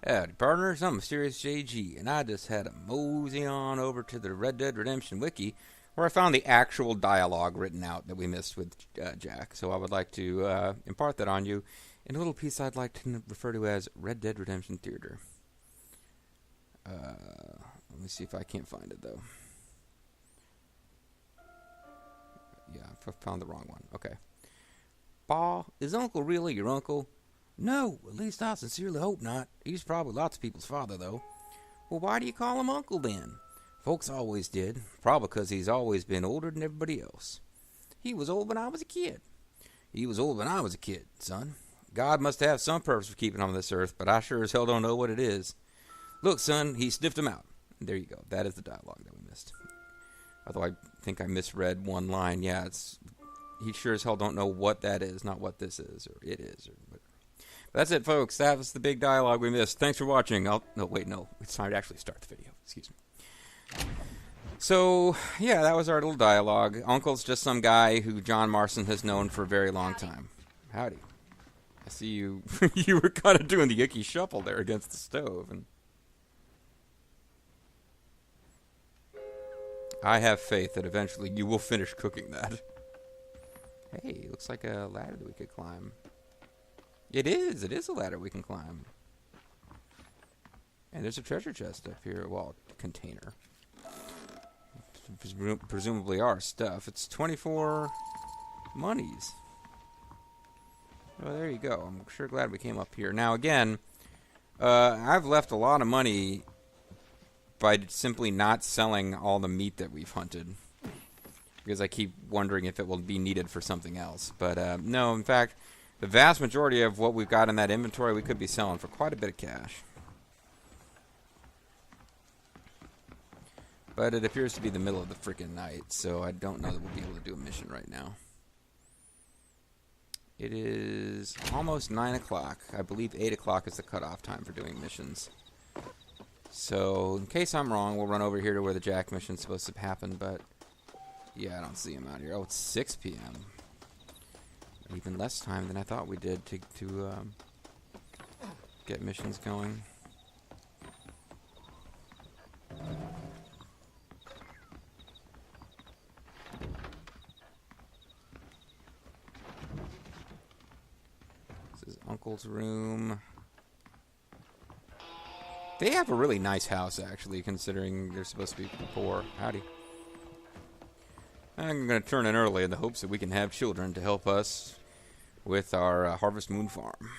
Howdy, partners. I'm MysteriousJG, and I just had a mosey on over to the Red Dead Redemption wiki, where I found the actual dialogue written out that we missed with Jack. So I would like to impart that on you in a little piece I'd like to refer to as Red Dead Redemption Theater. Let me see if I can't find it, though. Yeah, I found the wrong one. Okay. Pa, is Uncle really your uncle? No, at least I sincerely hope not. He's probably lots of people's father, though. Well, why do you call him Uncle, then? Folks always did. Probably because he's always been older than everybody else. He was old when I was a kid. He was old when I was a kid, son. God must have some purpose for keeping him on this earth, but I sure as hell don't know what it is. Look, son, he sniffed him out. There you go. That is the dialogue that we missed. Although I think I misread one line. Yeah, he sure as hell don't know what that is, not what this is, or it is, or whatever. But that's it, folks. That was the big dialogue we missed. Thanks for watching. No, it's time to actually start the video. Excuse me. So, yeah, that was our little dialogue. Uncle's just some guy who John Marston has known for a very long time. Howdy. I see you. You were kind of doing the icky shuffle there against the stove. And I have faith that eventually you will finish cooking that. Hey, looks like a ladder that we could climb. It is a ladder we can climb. And there's a treasure chest up here. Well, container. Presumably our stuff. It's 24 monies. Oh, there you go. I'm sure glad we came up here. Now, again, I've left a lot of money by simply not selling all the meat that we've hunted. Because I keep wondering if it will be needed for something else. But, no, in fact, the vast majority of what we've got in that inventory we could be selling for quite a bit of cash. But it appears to be the middle of the freaking night, so I don't know that we'll be able to do a mission right now. It is almost 9 o'clock. I believe 8 o'clock is the cutoff time for doing missions. So, in case I'm wrong, we'll run over here to where the Jack mission's supposed to happen, but yeah, I don't see him out here. Oh, it's 6 p.m. Even less time than I thought we did to get missions going. This is Uncle's room. They have a really nice house, actually, considering they're supposed to be poor. Howdy. I'm going to turn in early in the hopes that we can have children to help us with our Harvest Moon farm.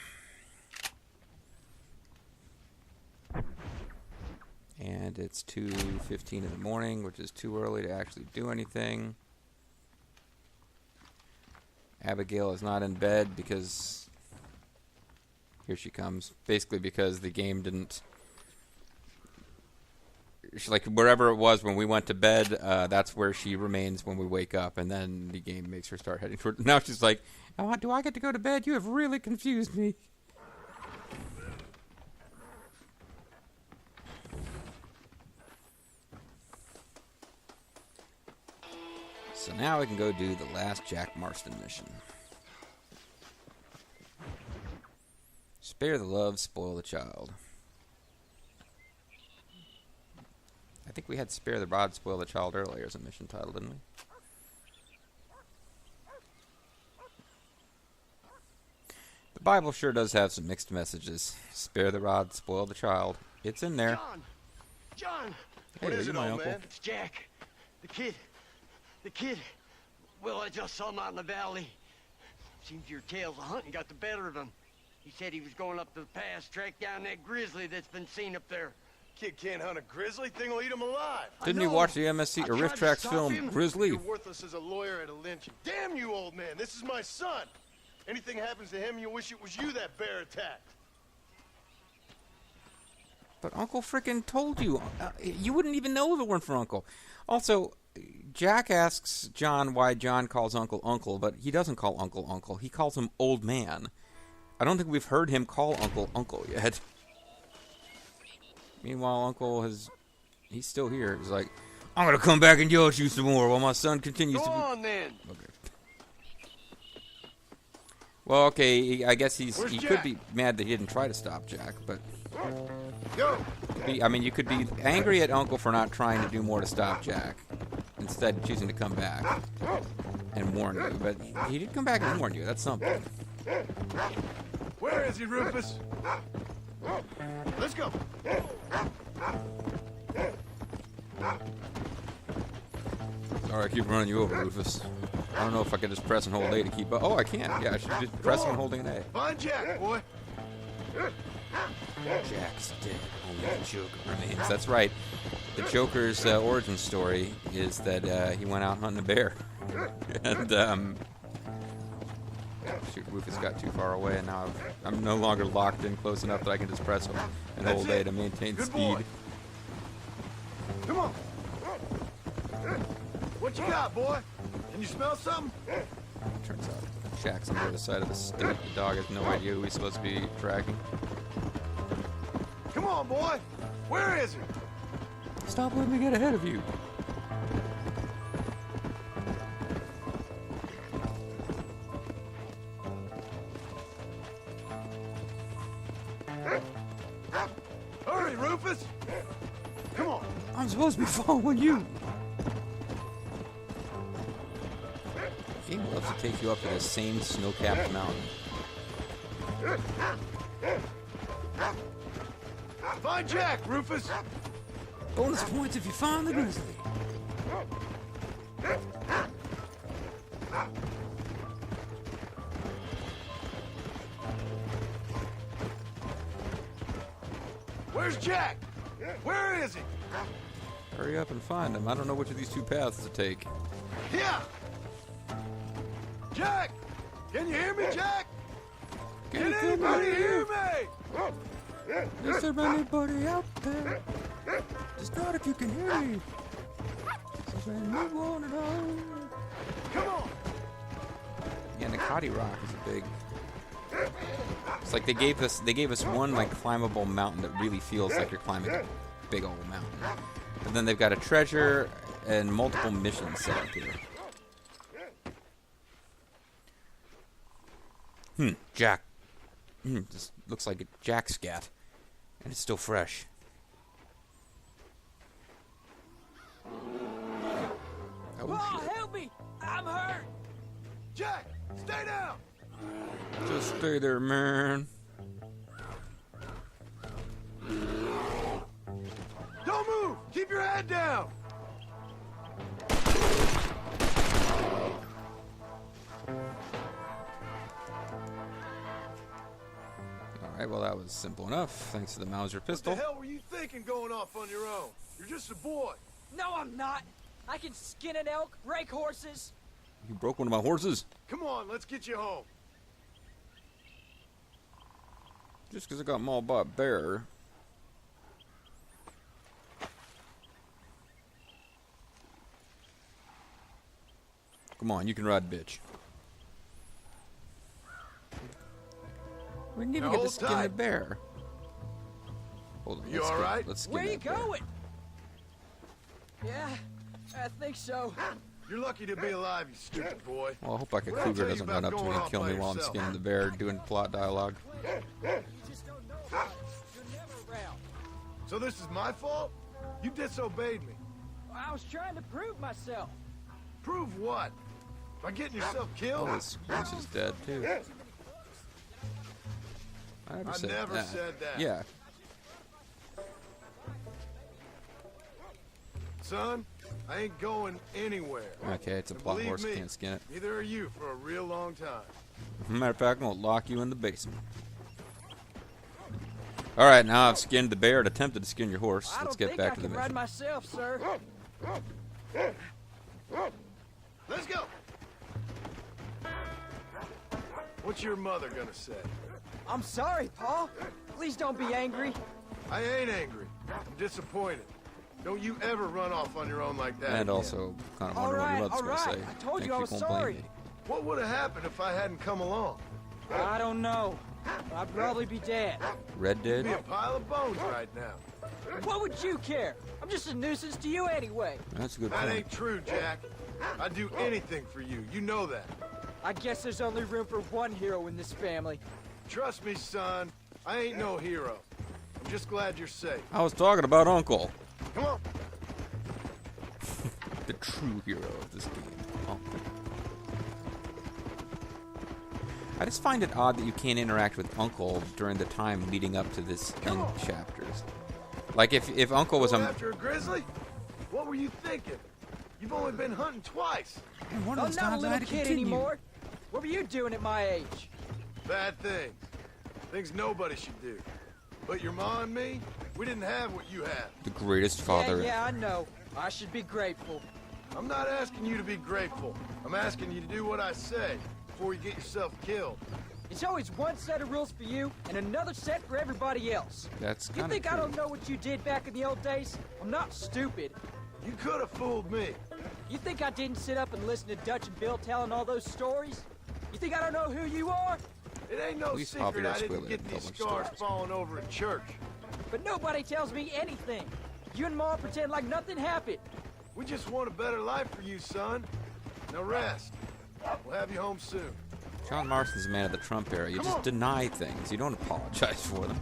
And it's 2:15 in the morning, which is too early to actually do anything. Abigail is not in bed because... Here she comes. Basically because the game didn't... Like, wherever it was when we went to bed, that's where she remains when we wake up, and then the game makes her start heading toward... Now she's like, oh, do I get to go to bed? You have really confused me. So now we can go do the last Jack Marston mission. Spare the love, spoil the child. I think we had Spare the Rod, Spoil the Child earlier as a mission title, didn't we? The Bible sure does have some mixed messages. Spare the rod, spoil the child. It's in there. John! Hey, What is it, my old uncle? man? It's Jack. The kid. Well, I just saw him out in the valley. Seems your tales of hunting got the better of him. He said he was going up to the pass, track down that grizzly that's been seen up there. Kid can't hunt a grizzly. Thing will eat him alive. Didn't you watch the MSC or Rift Tracks film Grizzly? You're worthless as a lawyer at a lynching. Damn you, old man. This is my son. Anything happens to him, you wish it was you that bear attacked. But Uncle frickin' told you. You wouldn't even know if it weren't for Uncle. Also, Jack asks John why John calls Uncle Uncle, but he doesn't call Uncle Uncle. He calls him Old Man. I don't think we've heard him call Uncle Uncle yet. Meanwhile, Uncle he's still here. He's like, I'm going to come back and yell at you some more while my son continues Go to be... on, then. Okay. Well, okay, I guess he Where's could Jack? be mad that he didn't try to stop Jack, but Go. I mean, you could be angry at Uncle for not trying to do more to stop Jack, instead choosing to come back and warn you. But he did come back and warn you. That's something. Where is he, Rufus? Let's go. Sorry, I keep running you over, Rufus. I don't know if I could just press and hold A to keep up. Oh, I can. Yeah, I should just press and holding an A. Find Jack, boy. Jack's dead. Only the Joker remains. That's right. The Joker's origin story is that he went out hunting a bear. And, shoot, Rufus got too far away, and now I'm no longer locked in close enough that I can just press him and That's hold it. A to maintain Good speed. boy. Come on. What you got, boy? Can you smell something? Turns out Jack's on the other side of the state. The dog has no idea who he's supposed to be tracking. Come on, boy. Where is he? Stop letting me get ahead of you. Hurry, Rufus. Come on. I'm supposed to be following you. The game loves to take you up to the same snow-capped mountain. Find Jack, Rufus. Bonus points if you find the grizzly. Where's Jack? Where is he? Hurry up and find him. I don't know which of these two paths to take. Yeah. Jack! Can you hear me, Jack? Can anybody hear me? Is there anybody out there? Just not if you can hear me. Is there anyone at all? Come on. Yeah, Nakati Rock is a big. It's like they gave us one like climbable mountain that really feels like you're climbing a big old mountain. And then they've got a treasure and multiple missions set up here. Jack. This looks like a Jack scat. And it's still fresh. Oh, help me! I'm hurt! Jack, stay down. Just stay there, man. Don't move. Keep your head down. Alright, well that was simple enough, thanks to the Mauser What pistol. the hell were you thinking going off on your own? You're just a boy. No, I'm not. I can skin an elk, rake horses. You broke one of my horses. Come on, let's get you home. Just because I got mauled by a bear. Come on, you can ride, bitch. We didn't even Now get to hold skin tight. the bear. Hold on, You let's all skin- right? Let's skin Where you that bear. going? Yeah, I think so. You're lucky to be alive, you stupid boy. Well, I hope like a What did I cougar tell you doesn't run about up to me going and off kill by me while I'm yourself? skinning the bear doing plot dialogue. You just don't know about it. You're never around. So this is my fault? You disobeyed me. I was trying to prove myself. Prove what? By getting yourself killed? Oh, this Squinch is dead too. I never I said never that. said that. Yeah. Son, I ain't going anywhere. Okay, it's a And plot believe horse. me, Can't skin it. Neither are you for a real long time. Matter of fact, I'm gonna lock you in the basement. All right, now I've skinned the bear and attempted to skin your horse. I Let's don't get think back I to the can ride mission. myself, sir. Let's go. What's your mother gonna say? I'm sorry, Paul. Please don't be angry. I ain't angry. I'm disappointed. Don't you ever run off on your own like that And again. also, kind of All wonder what right, your mother's all gonna right. say. I told Think you I she was won't blame sorry. me. What would have happened if I hadn't come along? I don't know. I'd probably be dead. Red You'd be a dead? pile of bones right now. What would you care? I'm just a nuisance to you anyway. That's a good That point. ain't true, Jack. I'd do anything for you. You know that. I guess there's only room for one hero in this family. Trust me, son. I ain't no hero. I'm just glad you're safe. I was talking about Uncle. Come on. The true hero of this game. Oh. I just find it odd that you can't interact with Uncle during the time leading up to this end chapters. Like if Uncle was Going after a grizzly? What were you thinking? You've only been hunting twice. one I'm of those not a times I little had to kid continue. anymore. What were you doing at my age? Bad things. Things nobody should do. But your ma and me, we didn't have what you have. The greatest father. Yeah, I know. I should be grateful. I'm not asking you to be grateful. I'm asking you to do what I say before you get yourself killed. It's always one set of rules for you and another set for everybody else. That's You kind of think I don't know what you did back in the old days? I'm not stupid. You could have fooled me. You think I didn't sit up and listen to Dutch and Bill telling all those stories? You think I don't know who you are? It ain't no Least secret popular I didn't squid get in these public scars stories. falling over in church. But nobody tells me anything. You and Ma pretend like nothing happened. We just want a better life for you, son. Now rest. We'll have you home soon. John Marston's a man of the Trump era. You Come just on. deny things. You don't apologize for them.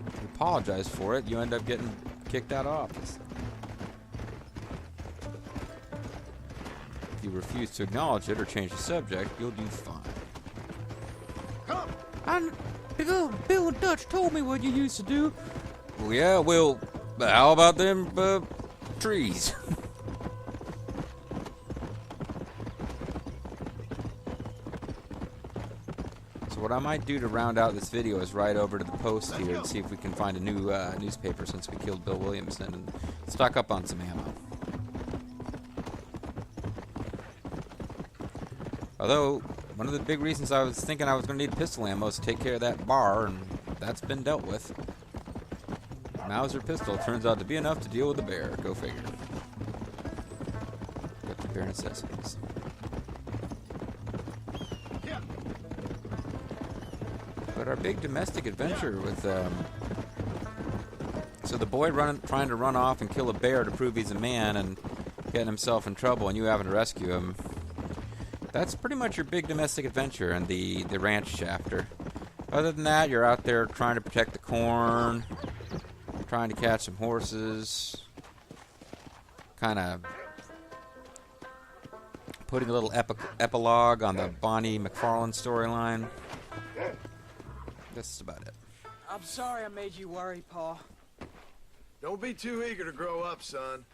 If you apologize for it, you end up getting kicked out of office. If you refuse to acknowledge it or change the subject, you'll do fine. Come. Bill and Dutch told me what you used to do. Well, yeah, well, how about them trees? So what I might do to round out this video is ride over to the Post here and see if we can find a new newspaper since we killed Bill Williamson and stock up on some ammo. Although, one of the big reasons I was thinking I was going to need pistol ammo is to take care of that bar, and that's been dealt with. Mauser pistol turns out to be enough to deal with the bear. Go figure. Got the bare necessities. Yeah. But our big domestic adventure with, so the boy trying to run off and kill a bear to prove he's a man and getting himself in trouble and you having to rescue him. That's pretty much your big domestic adventure in the ranch chapter. Other than that, you're out there trying to protect the corn, trying to catch some horses, kind of putting a little epilogue on the Bonnie McFarlane storyline. That's about it. I'm sorry I made you worry, Pa. Don't be too eager to grow up, son.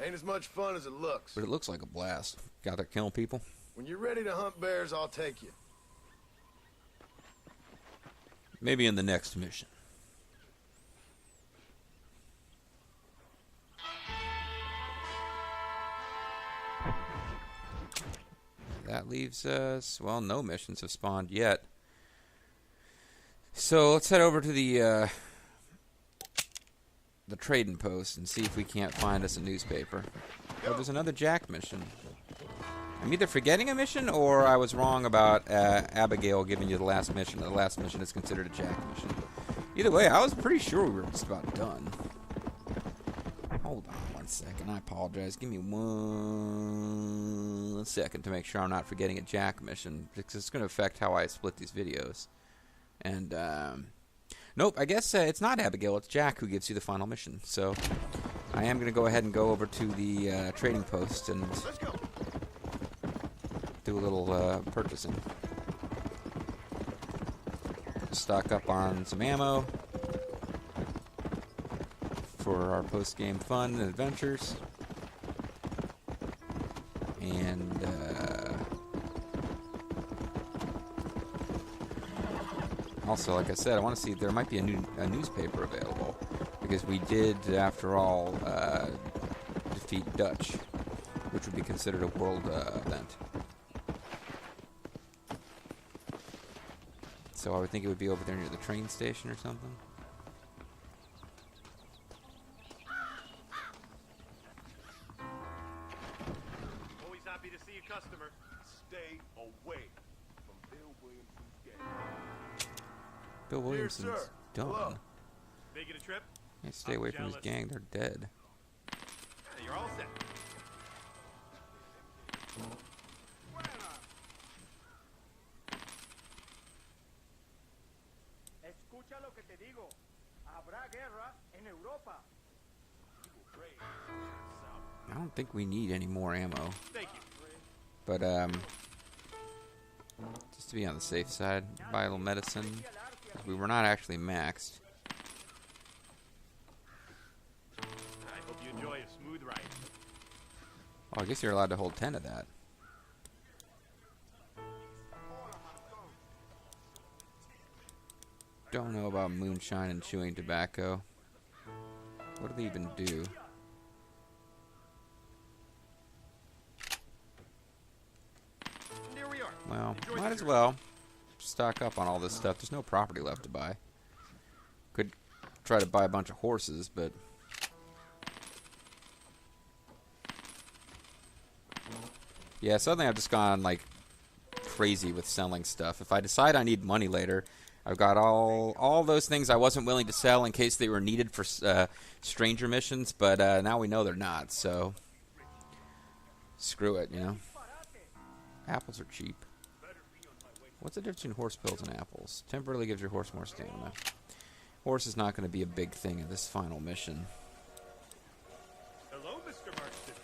Ain't as much fun as it looks. But it looks like a blast. Got there killing people. When you're ready to hunt bears, I'll take you. Maybe in the next mission. That leaves us, well, no missions have spawned yet. So let's head over to the trading post and see if we can't find us a newspaper. Oh, there's another Jack mission. I'm either forgetting a mission or I was wrong about Abigail giving you the last mission. The last mission is considered a Jack mission. Either way, I was pretty sure we were just about done. Hold on one second. I apologize. Give me 1 second to make sure I'm not forgetting a Jack mission, because it's going to affect how I split these videos. And, nope, I guess it's not Abigail. It's Jack who gives you the final mission. So I am going to go ahead and go over to the trading post and Let's go. do a little purchasing. Stock up on some ammo for our post-game fun and adventures. And also, like I said, I want to see if there might be a newspaper available, because we did, after all, defeat Dutch, which would be considered a world event. So I would think it would be over there near the train station or something. Always happy to see a customer. Stay away from Bill Williamson's gang. Bill Williamson's sir. done. Hello. Making a trip? Yeah, stay away from his gang. They're dead. You're all set. I don't think we need any more ammo. Thank you. But, just to be on the safe side, buy a little medicine. We were not actually maxed. I hope you enjoy a smooth ride. Oh, I guess you're allowed to hold 10 of that. Don't know about moonshine and chewing tobacco. What do they even do? And there we are. Well, Enjoy might the as journey. well stock up on all this stuff. There's no property left to buy. Could try to buy a bunch of horses, but... Yeah, suddenly I've just gone, like, crazy with selling stuff. If I decide I need money later, I've got all those things I wasn't willing to sell in case they were needed for stranger missions, but now we know they're not, so... Screw it, you know? Apples are cheap. What's the difference between horse pills and apples? Temporarily gives your horse more stamina. Horse is not going to be a big thing in this final mission. Hello, Mr. Marston.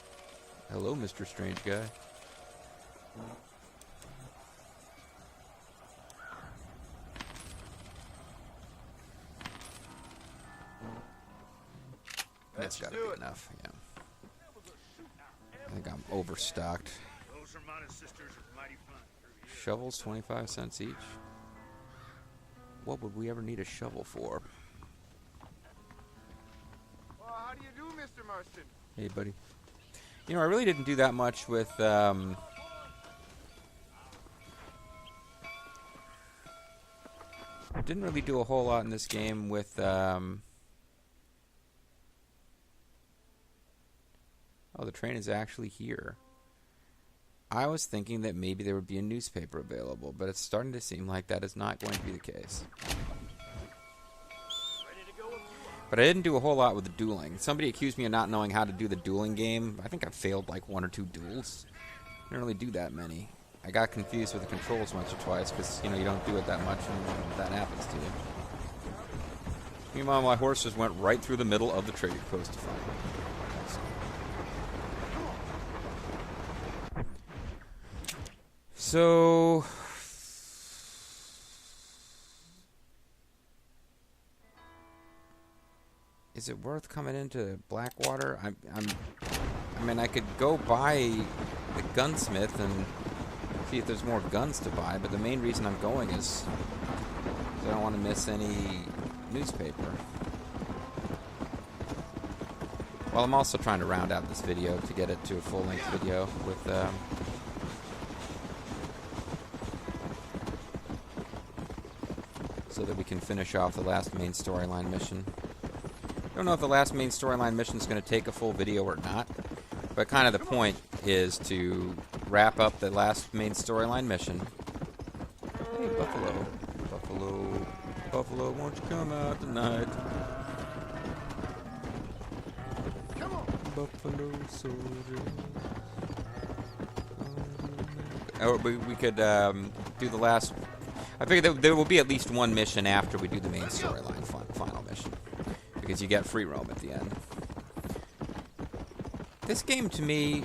Hello, Mr. Strange Guy. That's got to be enough, yeah. I think I'm overstocked. Those Romana sisters are mighty fun. Shovels, 25 cents each. What would we ever need a shovel for? Well, how do you do, Mr. Marston? Hey, buddy. You know, I really didn't do that much with, didn't really do a whole lot in this game with, oh, the train is actually here. I was thinking that maybe there would be a newspaper available, but it's starting to seem like that is not going to be the case. But I didn't do a whole lot with the dueling. Somebody accused me of not knowing how to do the dueling game. I think I failed like 1 or 2 duels. I didn't really do that many. I got confused with the controls once or twice because, you know, you don't do it that much and that happens to you. Meanwhile, my horse just went right through the middle of the trading post to find me. So... is it worth coming into Blackwater? I mean, I could go buy the gunsmith and see if there's more guns to buy, but the main reason I'm going is I don't want to miss any newspaper. Well, I'm also trying to round out this video to get it to a full-length video with so that we can finish off the last main storyline mission. I don't know if the last main storyline mission is going to take a full video or not, but kind of the point is to wrap up the last main storyline mission. Hey, Buffalo. Buffalo. Buffalo, won't you come out tonight? Come on. Buffalo soldier. Or we could do the last... I figured there will be at least one mission after we do the main storyline final mission. Because you get free roam at the end. This game, to me...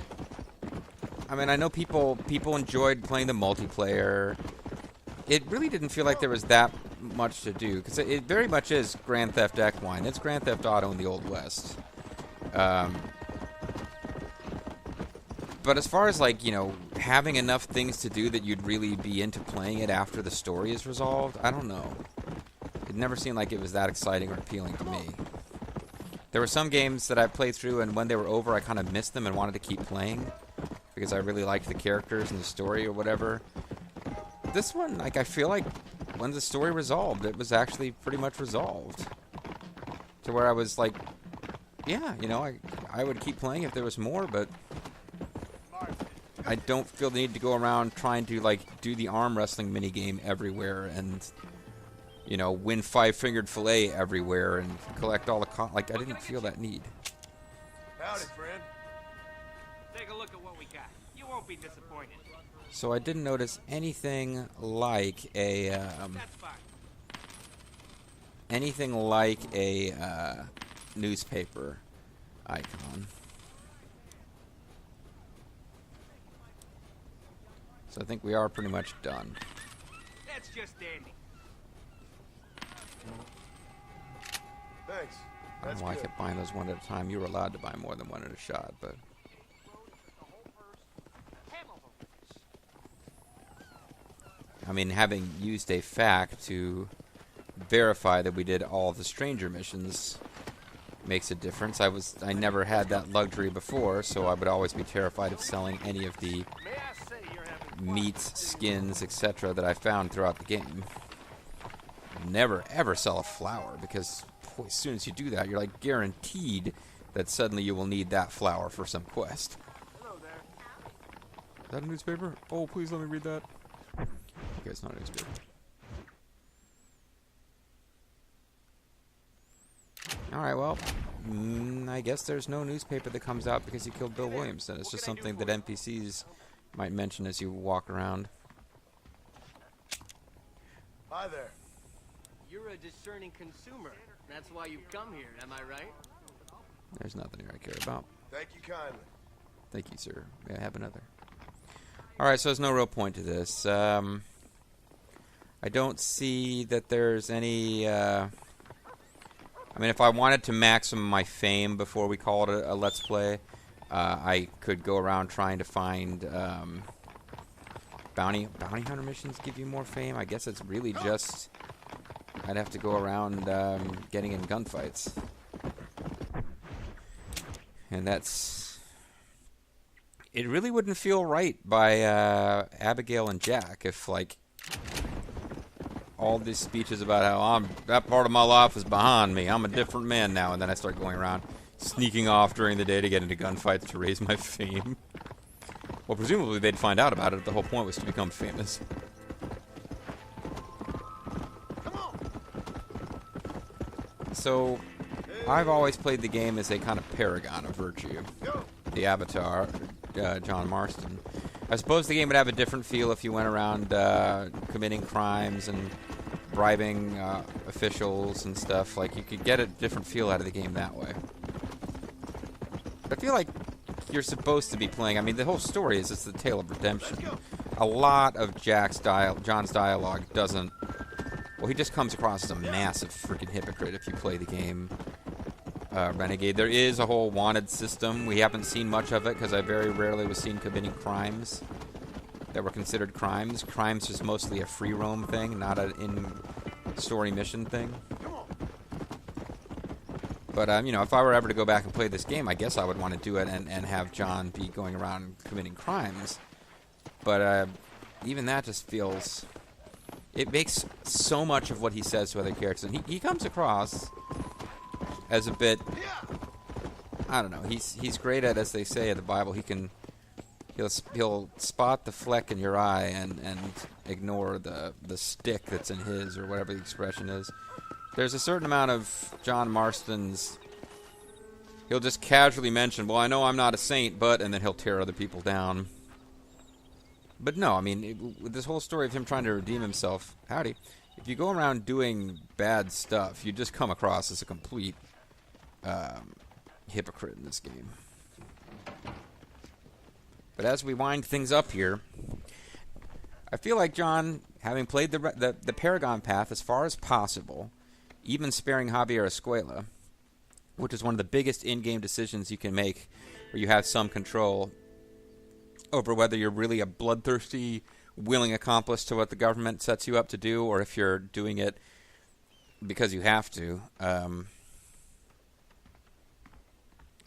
I mean, I know people enjoyed playing the multiplayer. It really didn't feel like there was that much to do. Because it very much is Grand Theft Equine. It's Grand Theft Auto in the Old West. But as far as, like, you know, having enough things to do that you'd really be into playing it after the story is resolved, I don't know. It never seemed like it was that exciting or appealing to me. There were some games that I played through, and when they were over, I kind of missed them and wanted to keep playing because I really liked the characters and the story or whatever. This one, like, I feel like when the story resolved, it was actually pretty much resolved. To where I was like, yeah, you know, I would keep playing if there was more, but I don't feel the need to go around trying to, like, do the arm wrestling minigame everywhere and, you know, win 5-fingered fillet everywhere and collect all the like, I didn't feel that need. Howdy, friend. Take a look at what we got. You won't be disappointed. So I didn't notice anything like a, That's fine. anything like a newspaper icon. So I think we are pretty much done. That's just dandy. Thanks. I don't know why I kept buying those one at a time. You were allowed to buy more than one at a shot, but... I mean, having used a fact to verify that we did all of the stranger missions makes a difference. I never had that luxury before, so I would always be terrified of selling any of the meats, skins, etc. that I found throughout the game. Never ever sell a flower, because boy, as soon as you do that, you're like guaranteed that suddenly you will need that flower for some quest. Hello there. Is that a newspaper? Oh, please let me read that. Okay, it's not a newspaper. Alright, well, I guess there's no newspaper that comes out because you killed Bill Williamson. It's just something that NPCs might mention as you walk around. Hi there. You're a discerning consumer. That's why you've come here, am I right? There's nothing here I care about. Thank you kindly. Thank you, sir. May I have another? Alright, so there's no real point to this. I don't see that there's any... I mean, if I wanted to maximum my fame before we call it a Let's Play, I could go around trying to find bounty hunter missions give you more fame. I guess it's really just... I'd have to go around getting in gunfights. And that's... It really wouldn't feel right by Abigail and Jack if, like, all these speeches about how that part of my life is behind me. I'm a different man now. And then I start going around sneaking off during the day to get into gunfights to raise my fame. Well, presumably they'd find out about it. The whole point was to become famous. So, I've always played the game as a kind of paragon of virtue. The Avatar, John Marston. I suppose the game would have a different feel if you went around committing crimes and bribing officials and stuff. Like, you could get a different feel out of the game that way. But I feel like you're supposed to be playing... I mean, the whole story is it's the tale of redemption. A lot of John's dialogue doesn't... Well, he just comes across as a massive freaking hypocrite if you play the game Renegade. There is a whole wanted system. We haven't seen much of it because I very rarely was seen committing crimes that were considered crimes. Crimes is mostly a free roam thing, not an in-story mission thing. But, you know, if I were ever to go back and play this game, I guess I would want to do it and have John be going around committing crimes. But even that just feels... It makes so much of what he says to other characters. And he comes across as a bit... I don't know. He's great at, as they say in the Bible, he'll spot the fleck in your eye and ignore the stick that's in his, or whatever the expression is. There's a certain amount of John Marston's... He'll just casually mention, well, I know I'm not a saint, but... And then he'll tear other people down. But no, I mean, this whole story of him trying to redeem himself... Howdy. If you go around doing bad stuff, you just come across as a complete hypocrite in this game. But as we wind things up here... I feel like John, having played the Paragon path as far as possible... Even sparing Javier Escuela, which is one of the biggest in-game decisions you can make, where you have some control over whether you're really a bloodthirsty, willing accomplice to what the government sets you up to do, or if you're doing it because you have to. I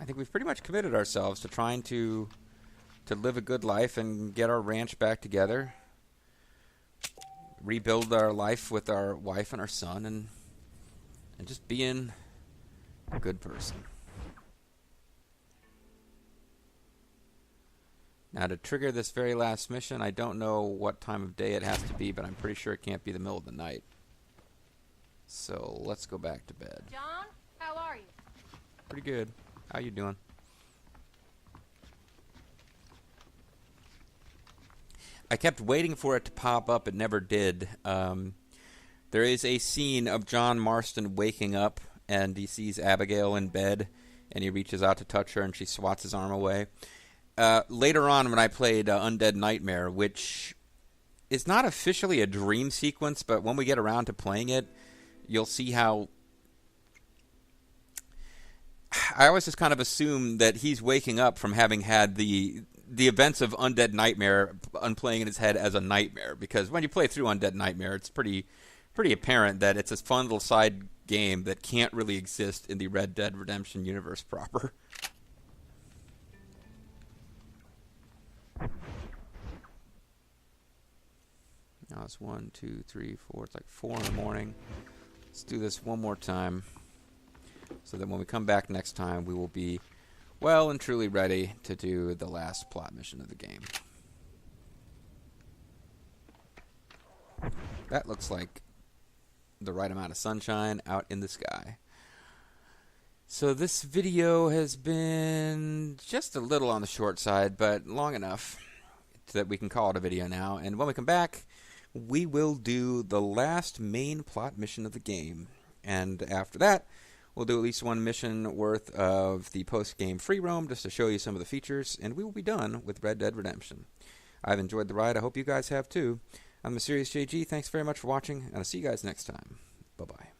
think we've pretty much committed ourselves to trying to live a good life and get our ranch back together, rebuild our life with our wife and our son, and just being a good person. Now, to trigger this very last mission, I don't know what time of day it has to be, but I'm pretty sure it can't be the middle of the night. So, let's go back to bed. John, how are you? Pretty good. How you doing? I kept waiting for it to pop up. It never did. There is a scene of John Marston waking up, and he sees Abigail in bed, and he reaches out to touch her, and she swats his arm away. Later on, when I played Undead Nightmare, which is not officially a dream sequence, but when we get around to playing it, you'll see how... I always just kind of assume that he's waking up from having had the events of Undead Nightmare unplaying in his head as a nightmare, because when you play through Undead Nightmare, it's pretty apparent that it's a fun little side game that can't really exist in the Red Dead Redemption universe proper. Now it's 1, 2, 3, 4. It's like 4 in the morning. Let's do this one more time, so that when we come back next time, we will be well and truly ready to do the last plot mission of the game. That looks like the right amount of sunshine out in the sky. So this video has been just a little on the short side, but long enough that we can call it a video now. And when we come back, we will do the last main plot mission of the game. And after that, we'll do at least one mission worth of the post-game free roam just to show you some of the features, and we will be done with Red Dead Redemption. I've enjoyed the ride. I hope you guys have too. I'm MysteriousJG. Thanks very much for watching, and I'll see you guys next time. Bye-bye.